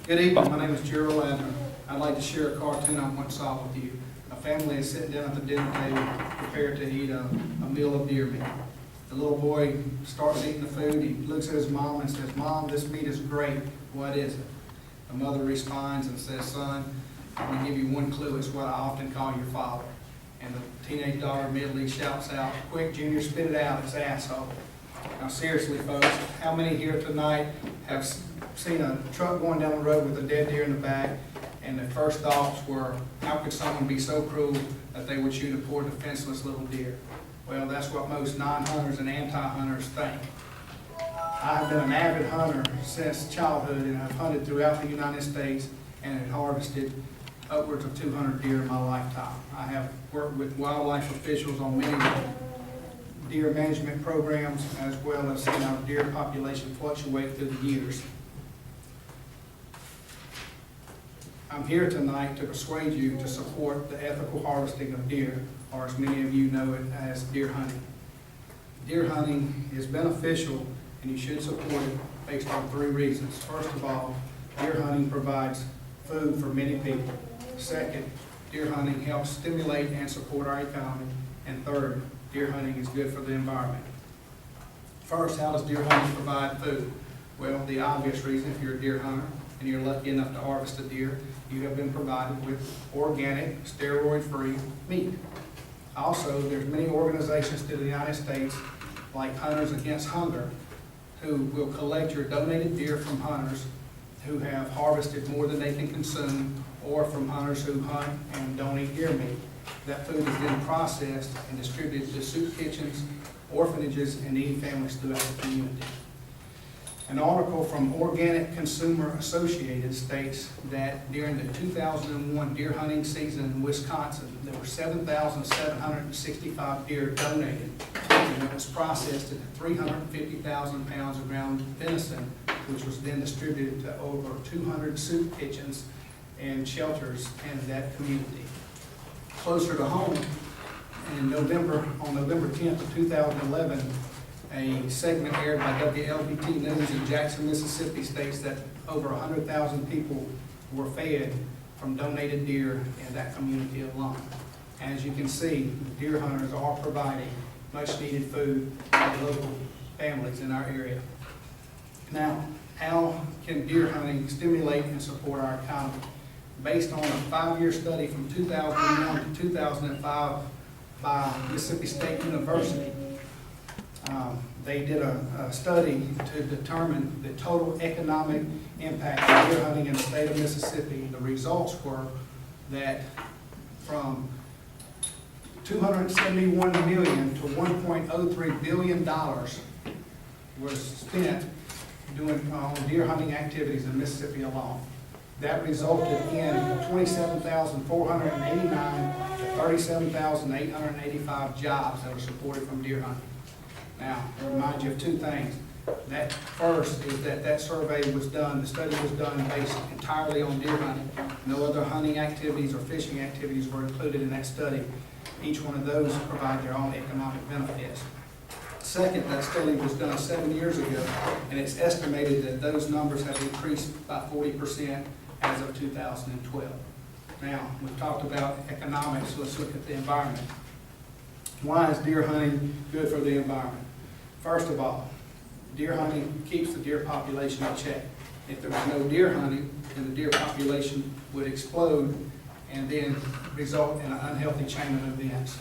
Good evening, my name is Gerald Ladner. I'd like to share a cartoon I once saw with you. A family is sitting down at the dinner table prepared to eat a meal of deer meat. The little boy starts eating the food. He looks at his mom and says, "Mom, this meat is great. What is it?" The mother responds and says, "Son, I'm going to give you one clue. It's what I often call your father." And the teenage daughter immediately shouts out, "Quick, Junior, spit it out. It's asshole." Now seriously, folks, how many here tonight have seen a truck going down the road with a dead deer in the back, and the first thoughts were, how could someone be so cruel that they would shoot a poor defenseless little deer? Well, that's what most non-hunters and anti-hunters think. I have been an avid hunter since childhood, and I've hunted throughout the United States and have harvested upwards of 200 deer in my lifetime. I have worked with wildlife officials on many deer management programs, as well as seen our deer population fluctuate through the years. I'm here tonight to persuade you to support the ethical harvesting of deer, or as many of you know it as deer hunting. Deer hunting is beneficial and you should support it based on 3 reasons. First of all, deer hunting provides food for many people. Second, deer hunting helps stimulate and support our economy. And third, deer hunting is good for the environment. First, how does deer hunting provide food? Well, the obvious reason, if you're a deer hunter and you're lucky enough to harvest a deer, you have been provided with organic, steroid-free meat. Also, there's many organizations through the United States, like Hunters Against Hunger, who will collect your donated deer from hunters who have harvested more than they can consume, or from hunters who hunt and don't eat deer meat. That food is then processed and distributed to soup kitchens, orphanages, and needy families throughout the community. An article from Organic Consumer Associated states that during the 2001 deer hunting season in Wisconsin, there were 7,765 deer donated, and it was processed into 350,000 pounds of ground venison, which was then distributed to over 200 soup kitchens and shelters in that community. Closer to home, on November 10th of 2011, a segment aired by WLBT News in Jackson, Mississippi states that over 100,000 people were fed from donated deer in that community alone. As you can see, deer hunters are providing much needed food to local families in our area. Now, how can deer hunting stimulate and support our economy? Based on a 5-year study from 2001 to 2005 by Mississippi State University, they did a study to determine the total economic impact of deer hunting in the state of Mississippi. The results were that from $271 million to $1.03 billion was spent doing deer hunting activities in Mississippi alone. That resulted in 27,489 to 37,885 jobs that were supported from deer hunting. Now, I remind you of 2 things. That first is that survey was done, the study was done based entirely on deer hunting. No other hunting activities or fishing activities were included in that study. Each one of those provide their own economic benefits. Second, that study was done 7 years ago, and it's estimated that those numbers have increased by 40% as of 2012. Now, we've talked about economics, so let's look at the environment. Why is deer hunting good for the environment? First of all, deer hunting keeps the deer population in check. If there was no deer hunting, then the deer population would explode and then result in an unhealthy chain of events.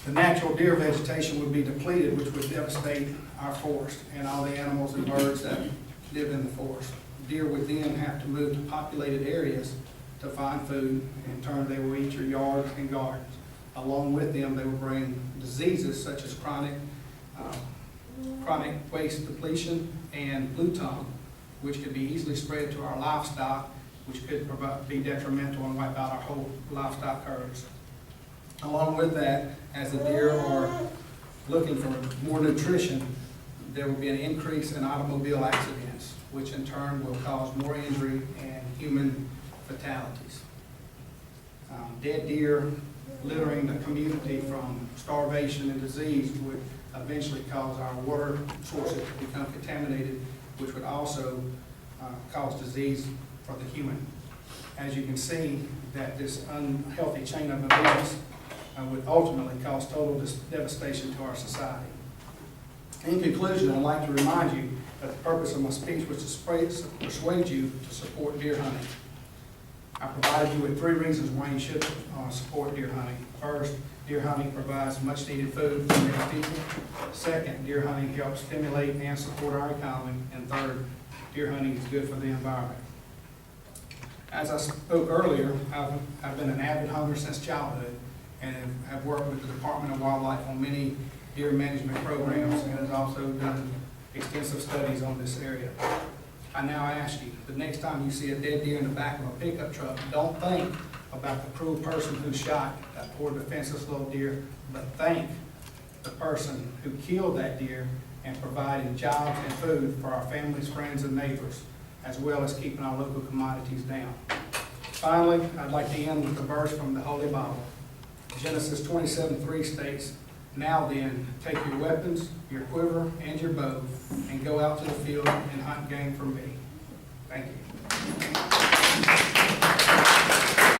The natural deer vegetation would be depleted, which would devastate our forest and all the animals and birds that live in the forest. Deer would then have to move to populated areas to find food. In turn, they will eat your yard and gardens. Along with them, they will bring diseases such as chronic waste depletion and blue tongue, which could be easily spread to our livestock, which could be detrimental and wipe out our whole livestock herds. Along with that, as the deer are looking for more nutrition, there will be an increase in automobile accidents, which in turn will cause more injury and human fatalities. Dead deer littering the community from starvation and disease would eventually cause our water sources to become contaminated, which would also cause disease for the human. As you can see, that this unhealthy chain of events would ultimately cause total devastation to our society. In conclusion, I'd like to remind you that the purpose of my speech was to persuade you to support deer hunting. I provided you with 3 reasons why you should support deer hunting. First, deer hunting provides much needed food for many people. Second, deer hunting helps stimulate and support our economy. And third, deer hunting is good for the environment. As I spoke earlier, I've been an avid hunter since childhood and have worked with the Department of Wildlife on many deer management programs and has also done extensive studies on this area. I now ask you, the next time you see a dead deer in the back of a pickup truck, don't think about the cruel person who shot that poor defenseless little deer, but thank the person who killed that deer and provided jobs and food for our families, friends, and neighbors, as well as keeping our local commodities down. Finally, I'd like to end with a verse from the Holy Bible. Genesis 27:3 states, "Now then, take your weapons, your quiver, and your bow, and go out to the field and hunt game for me." Thank you.